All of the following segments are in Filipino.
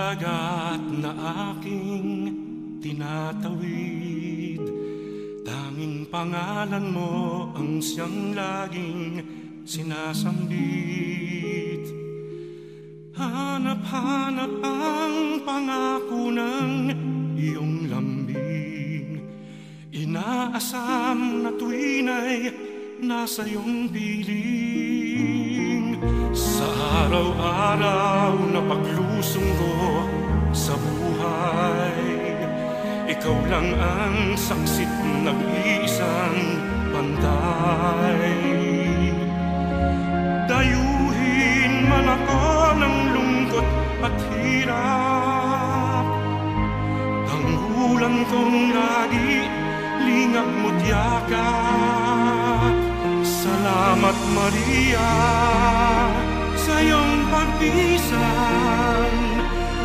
dagat na aking tinatawid, tanging pangalan mo ang siyang laging sinasambit. Hanap-hanap ang pangako ng iyong lambing, inaasam na tuwin ay nasa iyong piling. Sa araw-araw na paglusong ko sa buhay, ikaw lang ang saksit nag-iisang pantay. Dayuhin man ako ng lungkot at hirap, tanggulan kong lagi lingap mo't yakap. Salamat Maria sa iyong pagpisan,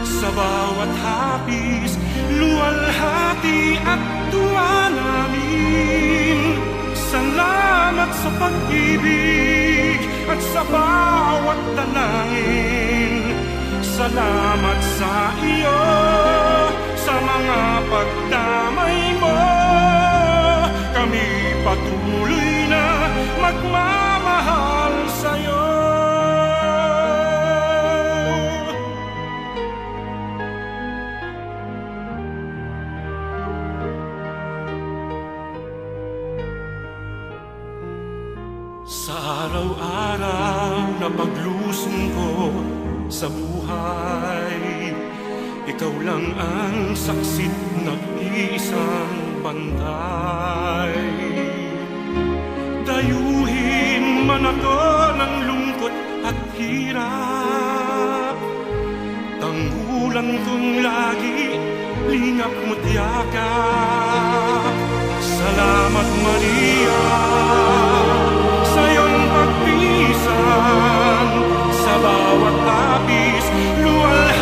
sa bawat hapis, luwalhati at tuwa namin. Salamat sa pag-ibig at sa bawat dalangin. Salamat sa iyo, sa mga pagdamay mo. Kami patuloy na magmamahal sa'yo. Sa araw-araw na paglusong ko sa buhay, ikaw lang ang saksit nag-iisang bantay. Dayuhin man ako ng lungkot at hirap, tanggulan kong lagi lingap mo't yakap. Salamat Maria sa iyong pagpisan, sa bawat hapis, luwal